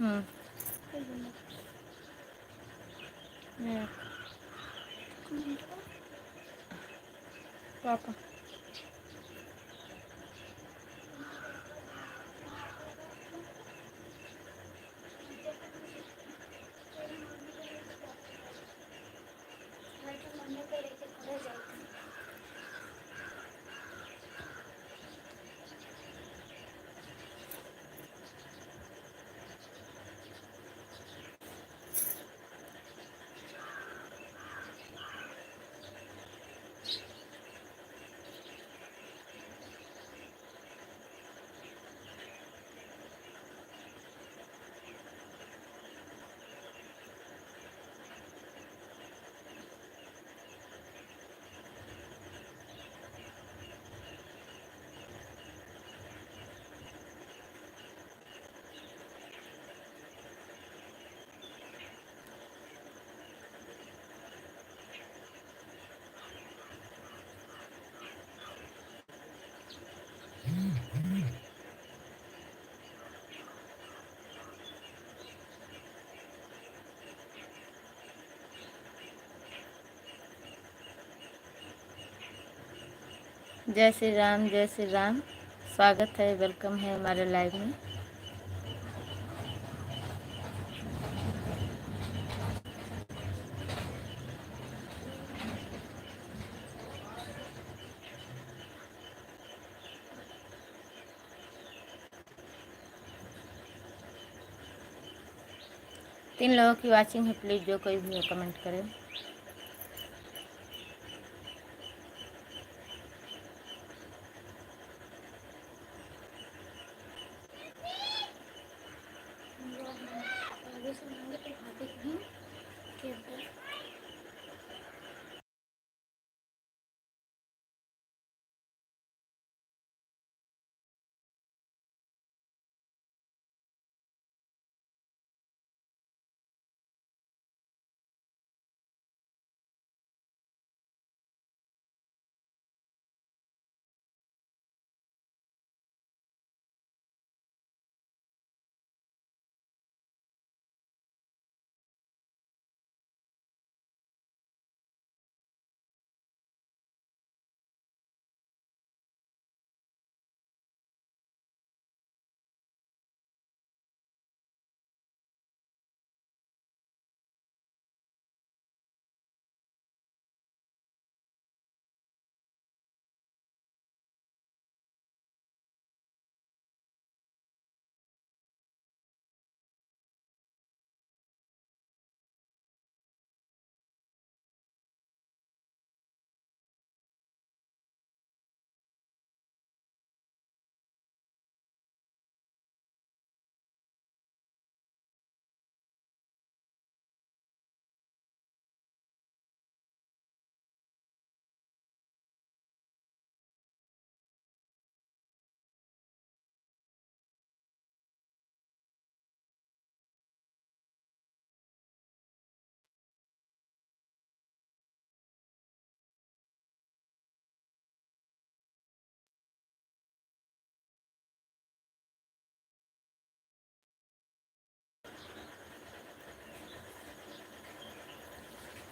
হুম। হ্যাঁ, পাপা। जय श्री राम, जय श्री राम। स्वागत है, वेलकम है हमारे लाइव में। तीन लोगों की वाचिंग है, प्लीज जो कोई भी हो कमेंट करे।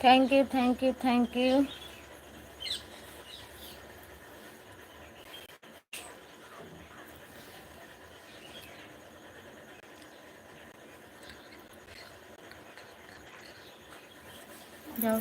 Thank you, thank you, thank you. जाओ।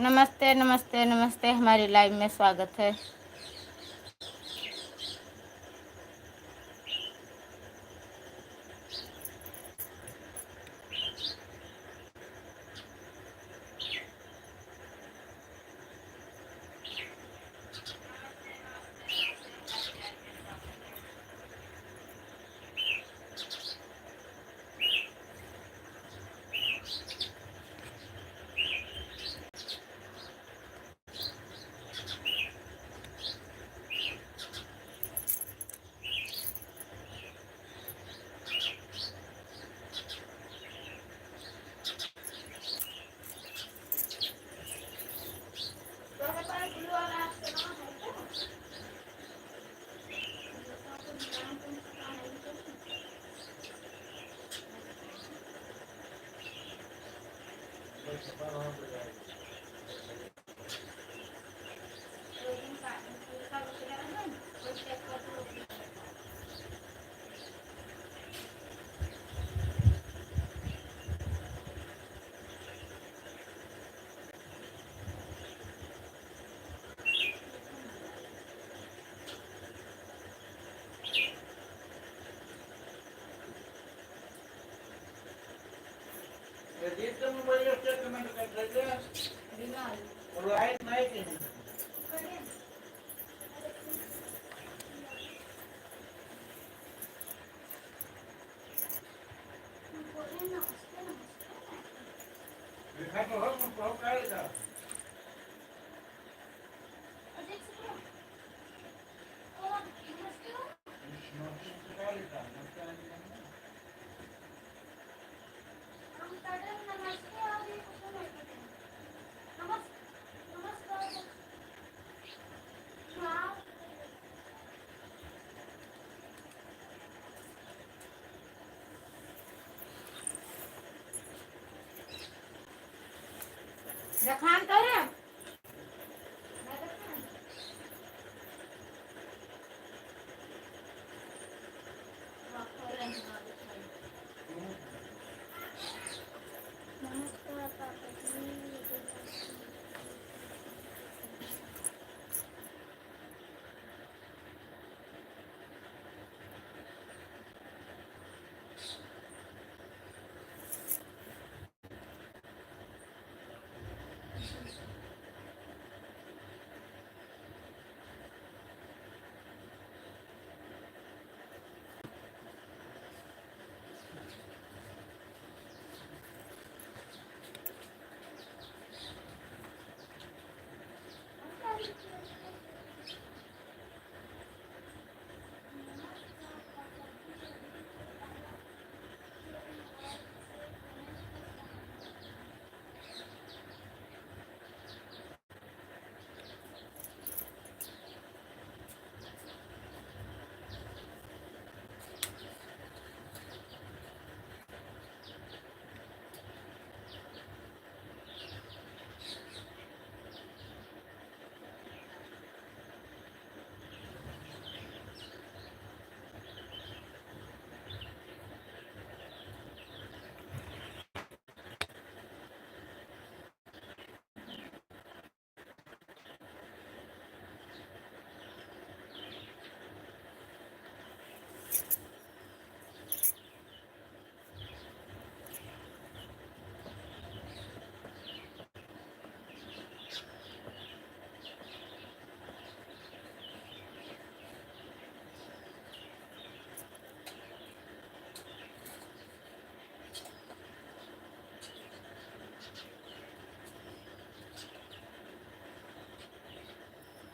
नमस्ते नमस्ते नमस्ते, हमारी लाइव में स्वागत है।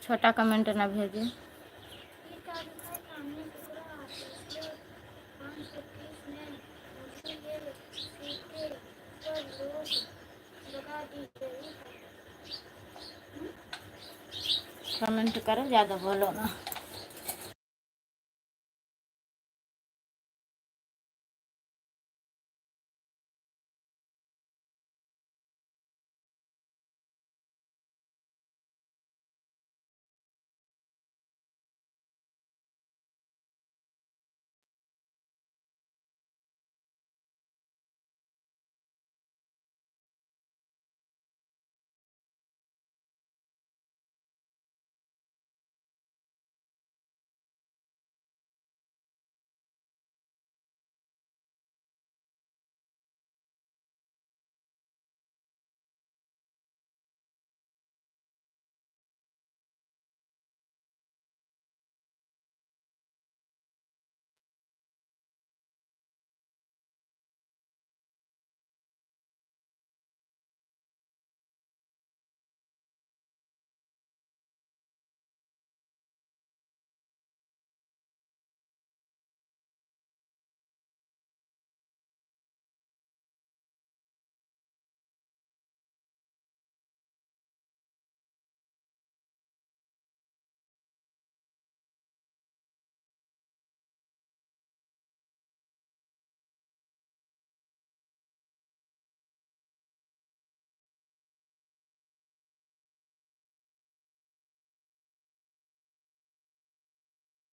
छोटा कमेंट ना भेजें। कमेंट करो, ज़्यादा बोलो ना।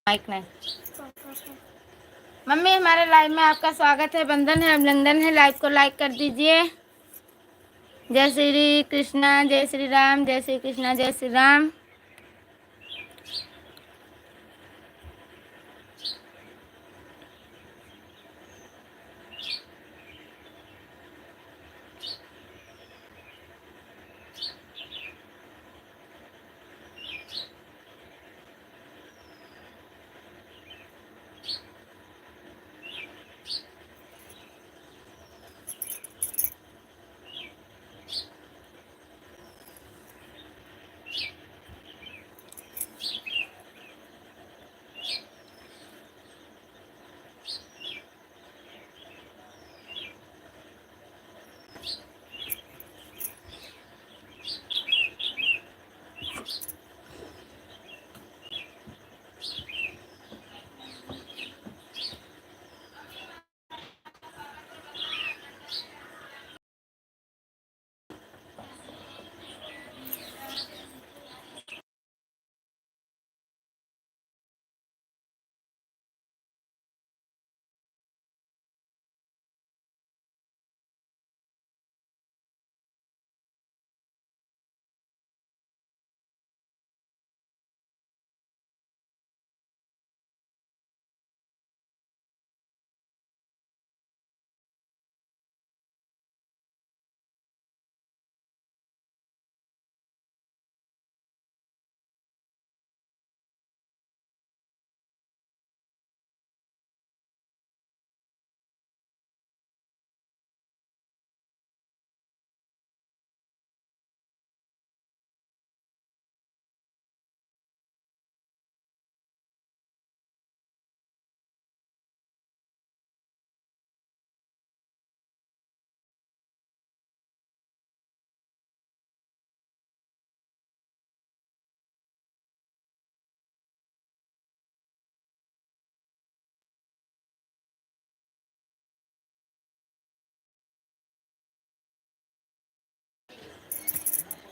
माइक नहीं। मम्मी हमारे लाइव में आपका स्वागत है, बंधन है, अभिनंदन है। लाइव को लाइक कर दीजिए। जय श्री कृष्णा, जय श्री राम, जय श्री कृष्णा, जय श्री राम।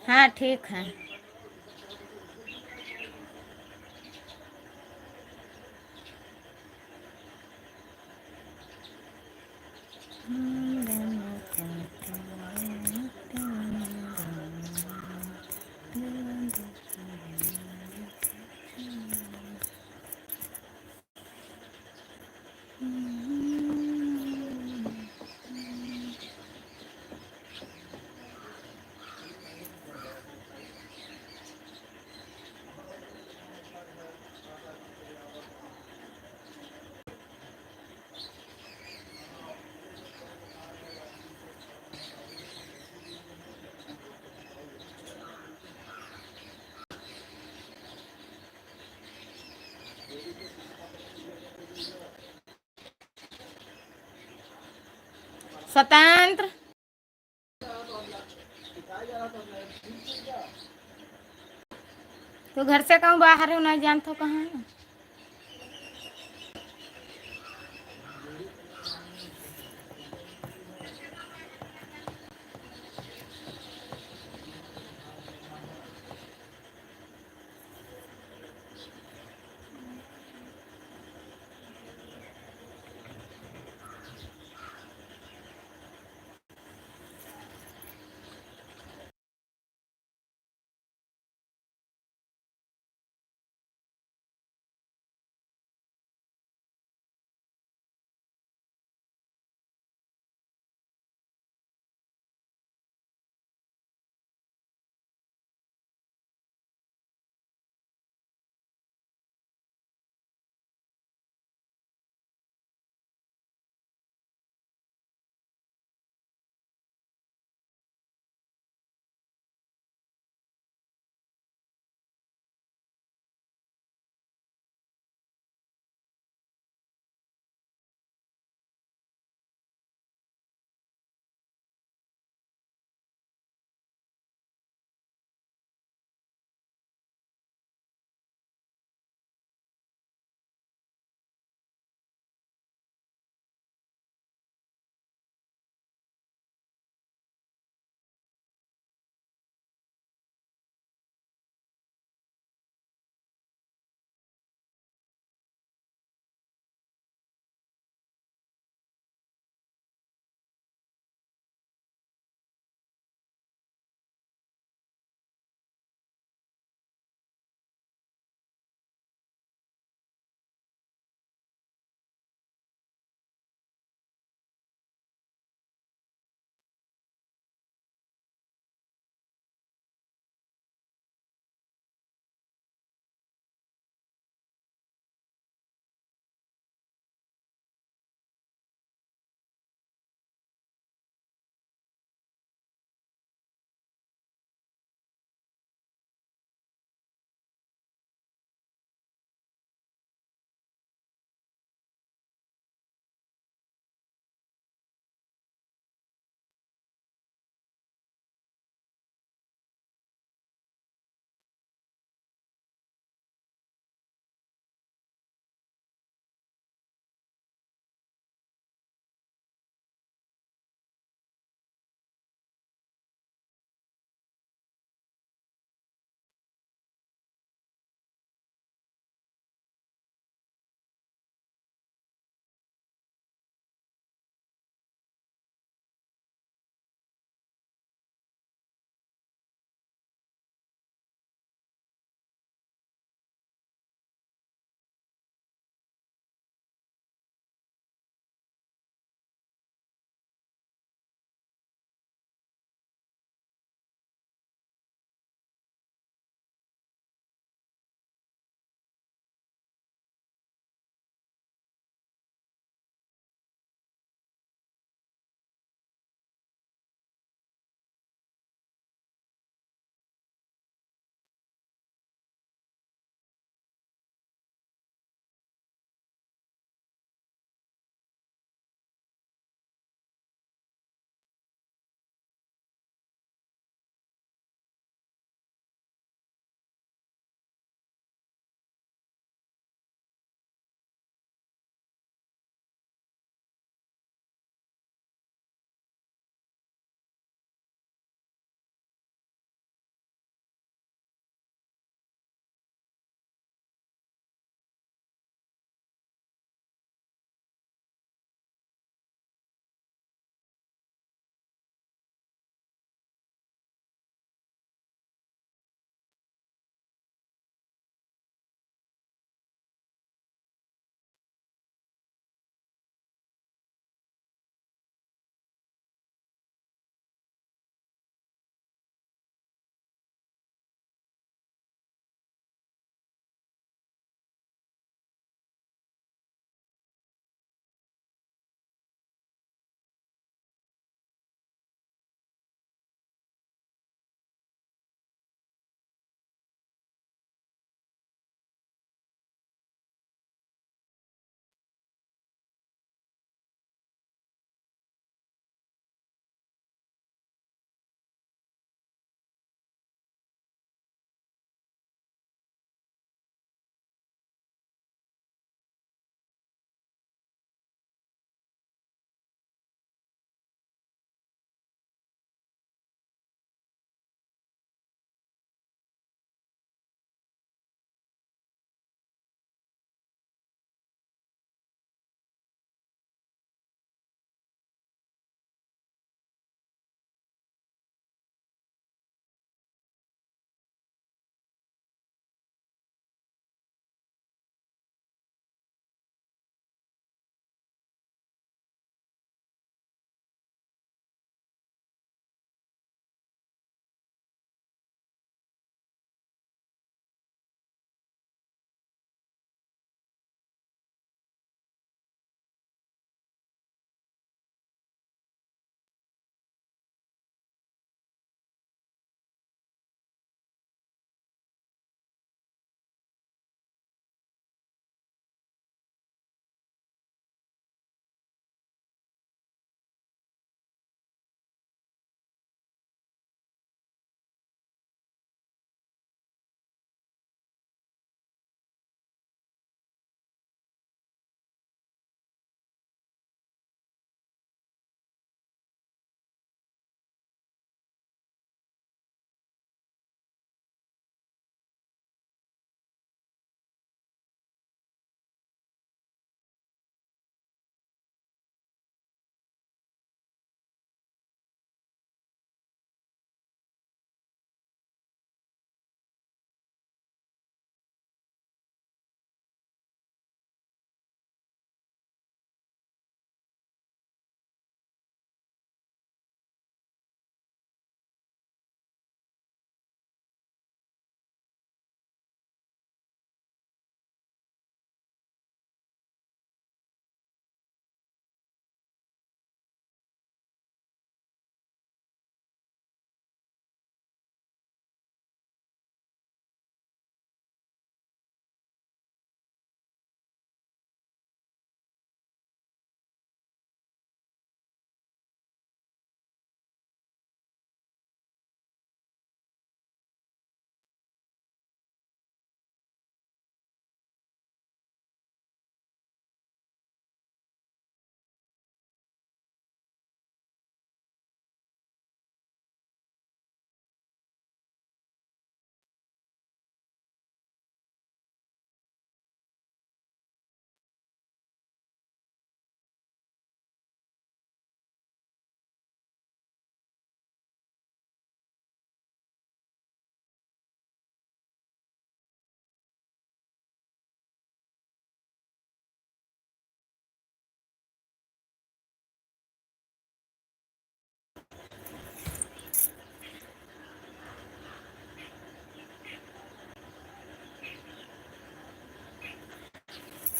हाँ ठीक है। स्वतंत्र तो घर से कहूँ बाहर हो, नहीं जानता कहाँ है।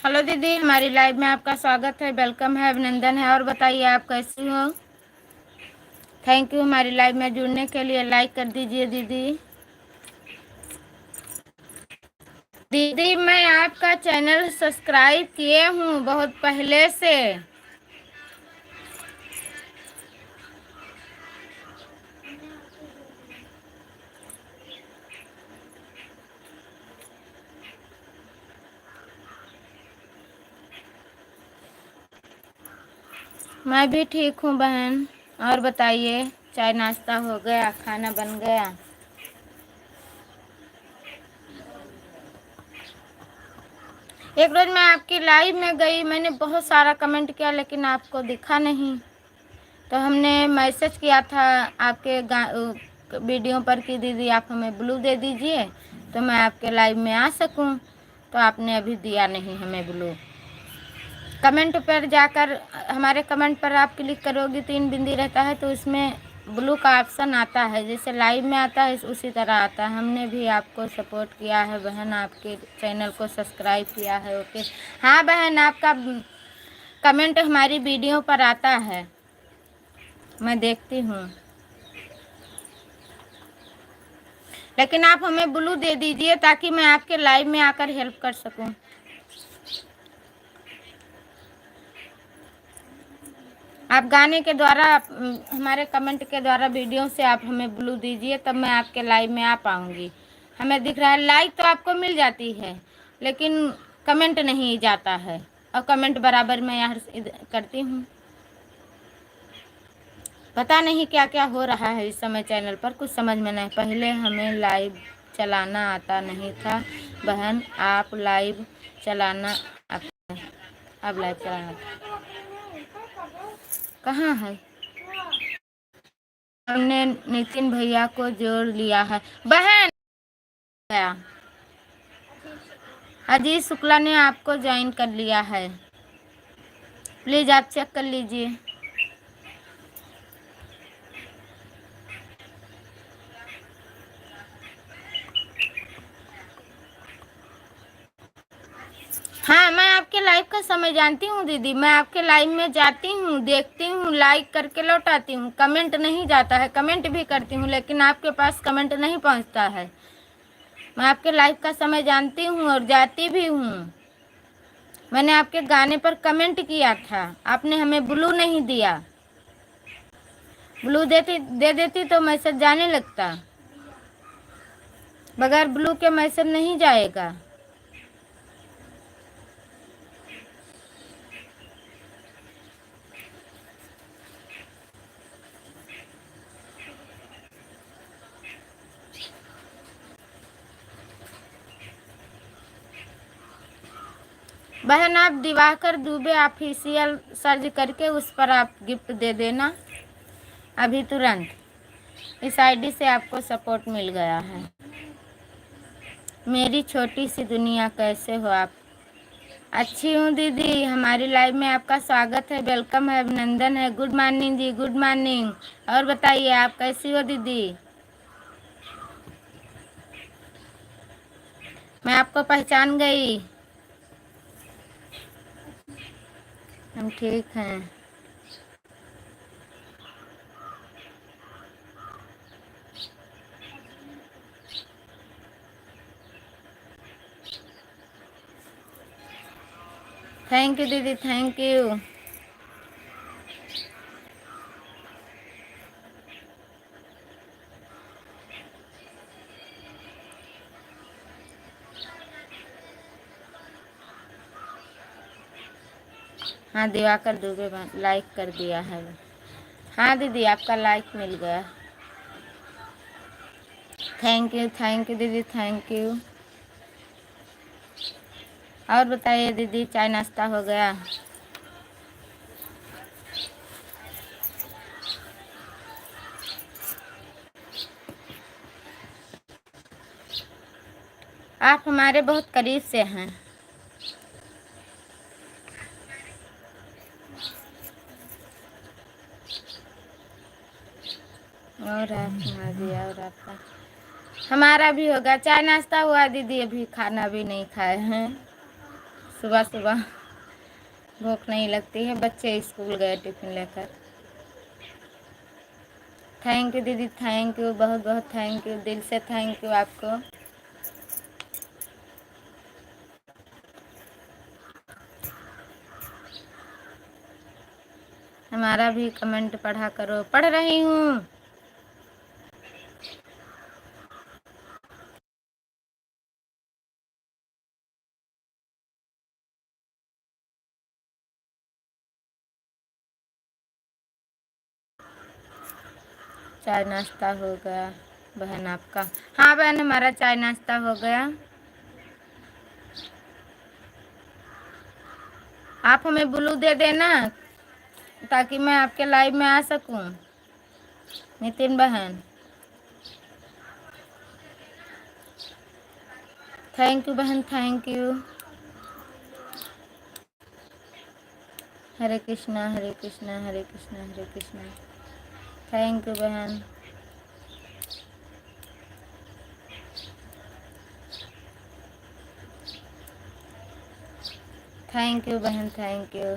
हेलो दीदी, हमारी लाइव में आपका स्वागत है, वेलकम है, अभिनंदन है। और बताइए आप कैसी हो? थैंक यू हमारी लाइव में जुड़ने के लिए। लाइक कर दीजिए दीदी। दीदी मैं आपका चैनल सब्सक्राइब किए हूँ बहुत पहले से। मैं भी ठीक हूँ बहन। और बताइए, चाय नाश्ता हो गया, खाना बन गया? एक रोज मैं आपकी लाइव में गई, मैंने बहुत सारा कमेंट किया लेकिन आपको दिखा नहीं। तो हमने मैसेज किया था आपके वीडियो पर कि दीदी आप हमें ब्लू दे दीजिए तो मैं आपके लाइव में आ सकूं। तो आपने अभी दिया नहीं हमें ब्लू। कमेंट पर जाकर, हमारे कमेंट पर आप क्लिक करोगी, 3 बिंदी रहता है तो उसमें ब्लू का ऑप्शन आता है, जैसे लाइव में आता है उसी तरह आता है। हमने भी आपको सपोर्ट किया है बहन, आपके चैनल को सब्सक्राइब किया है। ओके हाँ बहन, आपका कमेंट हमारी वीडियो पर आता है, मैं देखती हूँ। लेकिन आप हमें ब्लू दे दीजिए ताकि मैं आपके लाइव में आकर हेल्प कर सकूं। आप गाने के द्वारा, हमारे कमेंट के द्वारा, वीडियो से आप हमें ब्लू दीजिए, तब मैं आपके लाइव में आ पाऊंगी। हमें दिख रहा है लाइक तो आपको मिल जाती है लेकिन कमेंट नहीं जाता है, और कमेंट बराबर मैं यहाँ करती हूँ। पता नहीं क्या क्या हो रहा है इस समय चैनल पर, कुछ समझ में नहीं। पहले हमें लाइव चलाना आता नहीं था बहन, आप लाइव चलाना आता है। अब लाइव चलाना कहाँ है? हमने नितिन भैया को जोड़ लिया है बहन। गया अजीत शुक्ला ने आपको ज्वाइन कर लिया है, प्लीज़ आप चेक कर लीजिए। हाँ, मैं आपके लाइव का समय जानती हूँ दीदी। मैं आपके लाइव में जाती हूँ, देखती हूँ, लाइक करके लौट आती हूँ। कमेंट नहीं जाता है, कमेंट भी करती हूँ लेकिन आपके पास कमेंट नहीं पहुँचता है। मैं आपके लाइव का समय जानती हूँ और जाती भी हूँ। मैंने आपके गाने पर कमेंट किया था, आपने हमें ब्लू नहीं दिया। ब्लू दे देती तो मैसेज जाने लगता। बगैर ब्लू के मैसेज नहीं जाएगा। बहन आप दिवाकर दुबे ऑफिशियल सर्च करके उस पर आप गिफ्ट दे देना अभी तुरंत। इस आईडी से आपको सपोर्ट मिल गया है। मेरी छोटी सी दुनिया, कैसे हो आप? अच्छी हूँ दीदी, हमारी लाइव में आपका स्वागत है, वेलकम है, अभिनंदन है। गुड मॉर्निंग जी, गुड मॉर्निंग। और बताइए आप कैसी हो दीदी? मैं आपको पहचान गई। हम ठीक हैं। थैंक यू दीदी, थैंक यू। हाँ दिवाकर दुबे लाइक कर दिया है। हाँ दीदी, आपका लाइक मिल गया। थैंक यू दीदी, थैंक यू। और बताइए दीदी, चाय नाश्ता हो गया? आप हमारे बहुत करीब से हैं। और आप सुना दिया, और आपका? हमारा भी होगा, चाय नाश्ता हुआ दीदी, अभी खाना भी नहीं खाए हैं। सुबह सुबह भूख नहीं लगती है, बच्चे स्कूल गए टिफिन लेकर। थैंक यू दीदी, थैंक यू, बहुत बहुत थैंक यू, दिल से थैंक यू आपको। हमारा भी कमेंट पढ़ा करो। पढ़ रही हूँ। चाय नाश्ता हो गया बहन आपका? हाँ बहन, हमारा चाय नाश्ता हो गया। आप हमें ब्लू दे देना ताकि मैं आपके लाइव में आ सकूं। नितिन बहन, थैंक यू बहन, thank you. Hare Krishna Hare Krishna Hare Krishna Hare Krishna. Thank you बहन। थैंक यू बहन, थैंक यू।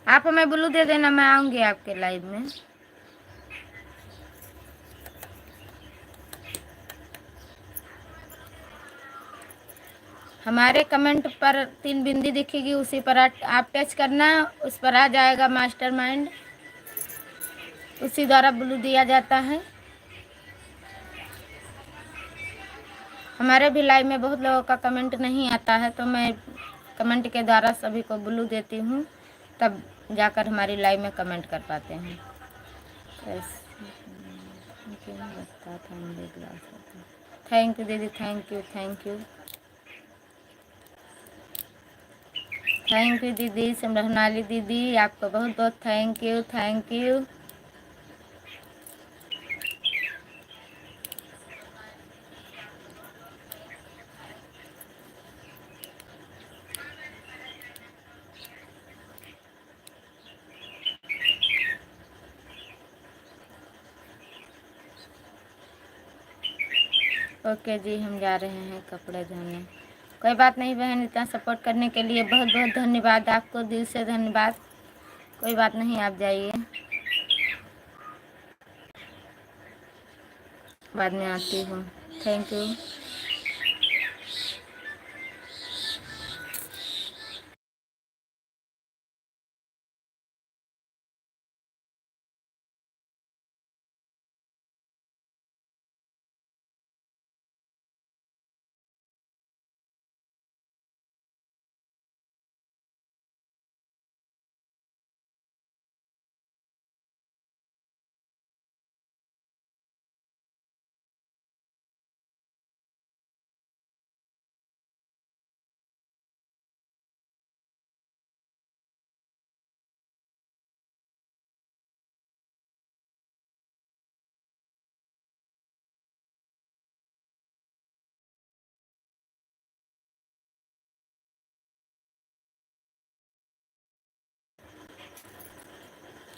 आप हमें ब्लू दे देना, मैं आऊंगी आपके लाइव में। हमारे कमेंट पर 3 बिंदी दिखेगी, उसी पर आप टच करना, उस पर आ जाएगा मास्टरमाइंड, उसी द्वारा ब्लू दिया जाता है। हमारे भी लाइव में बहुत लोगों का कमेंट नहीं आता है, तो मैं कमेंट के द्वारा सभी को ब्लू देती हूँ, तब जाकर हमारी लाइव में कमेंट कर पाते हैं। थैंक यू दीदी, thank you, thank you, thank you दीदी। सिमरनाली दीदी, आपको बहुत बहुत thank you, thank you. Okay ji, हम जा रहे हैं कपड़े धोने। कोई बात नहीं बहन, इतना सपोर्ट करने के लिए बहुत बहुत धन्यवाद आपको, दिल से धन्यवाद। कोई बात नहीं, आप जाइए, बाद में आती हूँ। Thank you.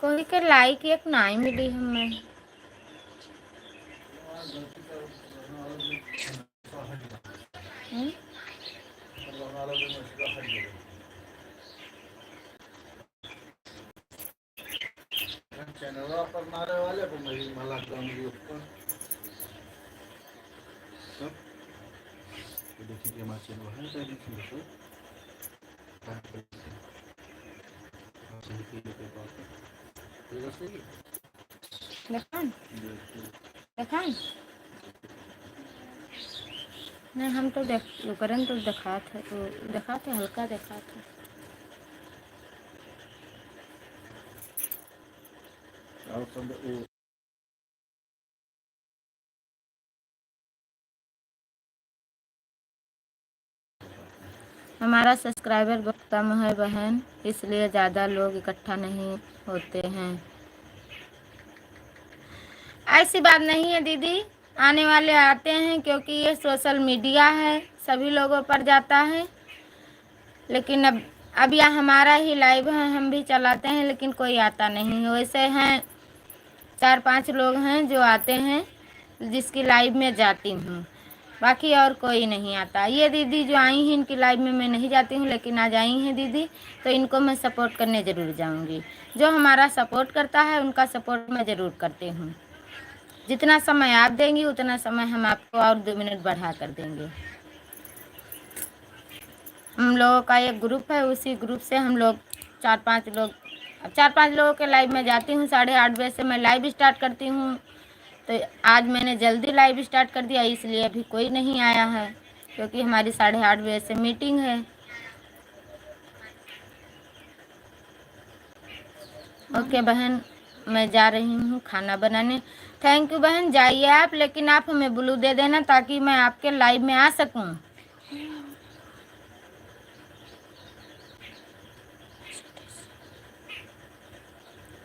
कोई के लाइक एक नहीं मिली हमें। पर मारे वाले को मेरी मला करूंगी ऊपर सब। तो देखिए हमारा चैनल है पहले से तो देखान नहीं, हम तो करें तो देखा थे हल्का देखा था। हमारा सब्सक्राइबर बहुत कम है बहन, इसलिए ज़्यादा लोग इकट्ठा नहीं होते हैं। ऐसी बात नहीं है दीदी, आने वाले आते हैं, क्योंकि ये सोशल मीडिया है, सभी लोगों पर जाता है। लेकिन अब यह हमारा ही लाइव है, हम भी चलाते हैं, लेकिन कोई आता नहीं है। वैसे हैं 4-5 लोग हैं जो आते हैं, जिसकी लाइव में जाती हूँ, बाकी और कोई नहीं आता। ये दीदी जो आई हैं इनकी लाइव में मैं नहीं जाती हूँ, लेकिन आज आई हैं दीदी तो इनको मैं सपोर्ट करने ज़रूर जाऊँगी। जो हमारा सपोर्ट करता है उनका सपोर्ट मैं ज़रूर करती हूँ। जितना समय आप देंगी उतना समय हम आपको और 2 मिनट बढ़ा कर देंगे। हम लोगों का एक ग्रुप है, उसी ग्रुप से हम लोग 4-5 लोग, 4-5 लोगों के लाइव में जाती हूँ। 8:30 बजे से मैं लाइव स्टार्ट करती हूँ, तो आज मैंने जल्दी लाइव स्टार्ट कर दिया, इसलिए अभी कोई नहीं आया है, क्योंकि हमारी 8:30 बजे से मीटिंग है। ओके बहन, मैं जा रही हूँ खाना बनाने। थैंक यू बहन, जाइए आप, लेकिन आप हमें ब्लू दे देना ताकि मैं आपके लाइव में आ सकूँ।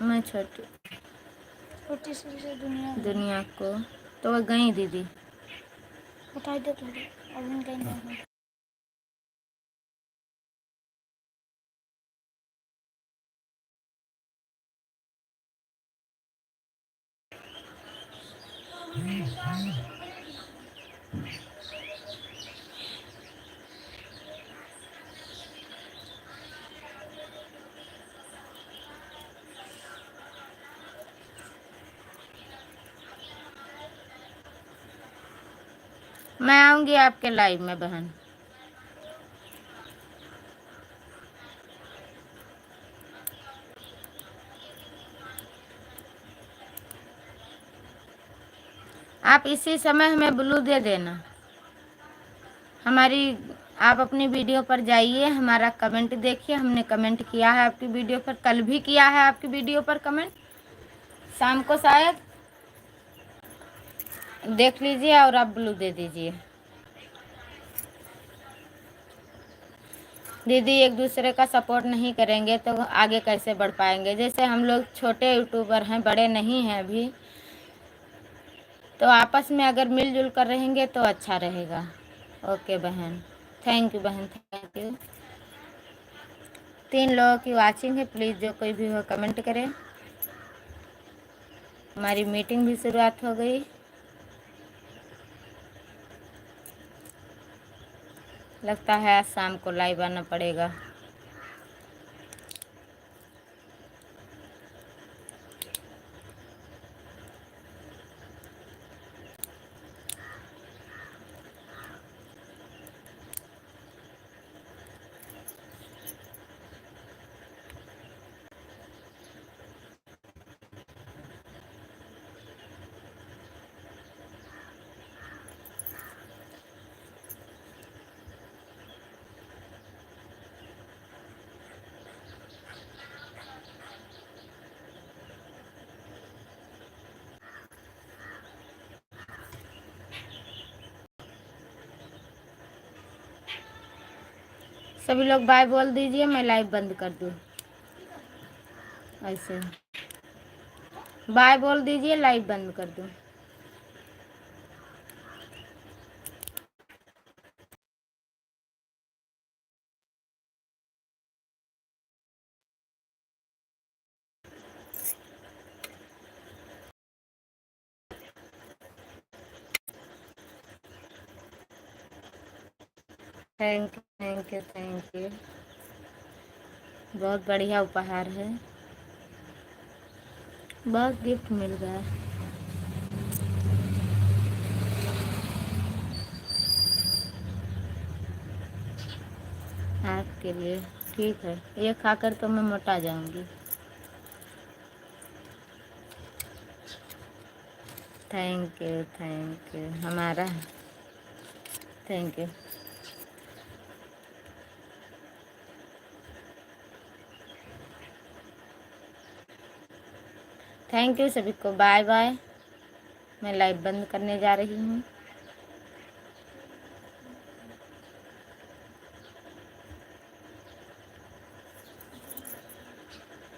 मैं छोटी से दुनिया को तो वो गई दीदी, बता दो थोड़ी, अभी गई नहीं। मैं आऊँगी आपके लाइव में बहन। आप इसी समय हमें ब्लू दे देना। हमारी, आप अपनी वीडियो पर जाइए, हमारा कमेंट देखिए, हमने कमेंट किया है आपकी वीडियो पर, कल भी किया है आपकी वीडियो पर कमेंट, शाम को शायद देख लीजिए और आप ब्लू दे दीजिए। दीदी एक दूसरे का सपोर्ट नहीं करेंगे तो आगे कैसे बढ़ पाएंगे। जैसे हम लोग छोटे यूट्यूबर हैं, बड़े नहीं हैं अभी, तो आपस में अगर मिलजुल कर रहेंगे तो अच्छा रहेगा। ओके बहन, थैंक यू बहन, थैंक यू। 3 लोगों की वाचिंग है, प्लीज़ जो कोई भी हो कमेंट करें। हमारी मीटिंग भी शुरुआत हो गई। लगता है आज शाम को लाइव आना पड़ेगा। सभी लोग बाय बोल दीजिए, मैं लाइव बंद कर दूँ। ऐसे बाय बोल दीजिए, लाइव बंद कर दूँ। Thank you, thank you, thank you. बहुत बढ़िया उपहार है, बहुत गिफ्ट मिल रहा है आपके लिए। ठीक है, ये खाकर तो मैं मोटा जाऊंगी। Thank you, thank you. हमारा थैंक यू। थैंक यू सभी को, बाय बाय। मैं लाइव बंद करने जा रही हूँ।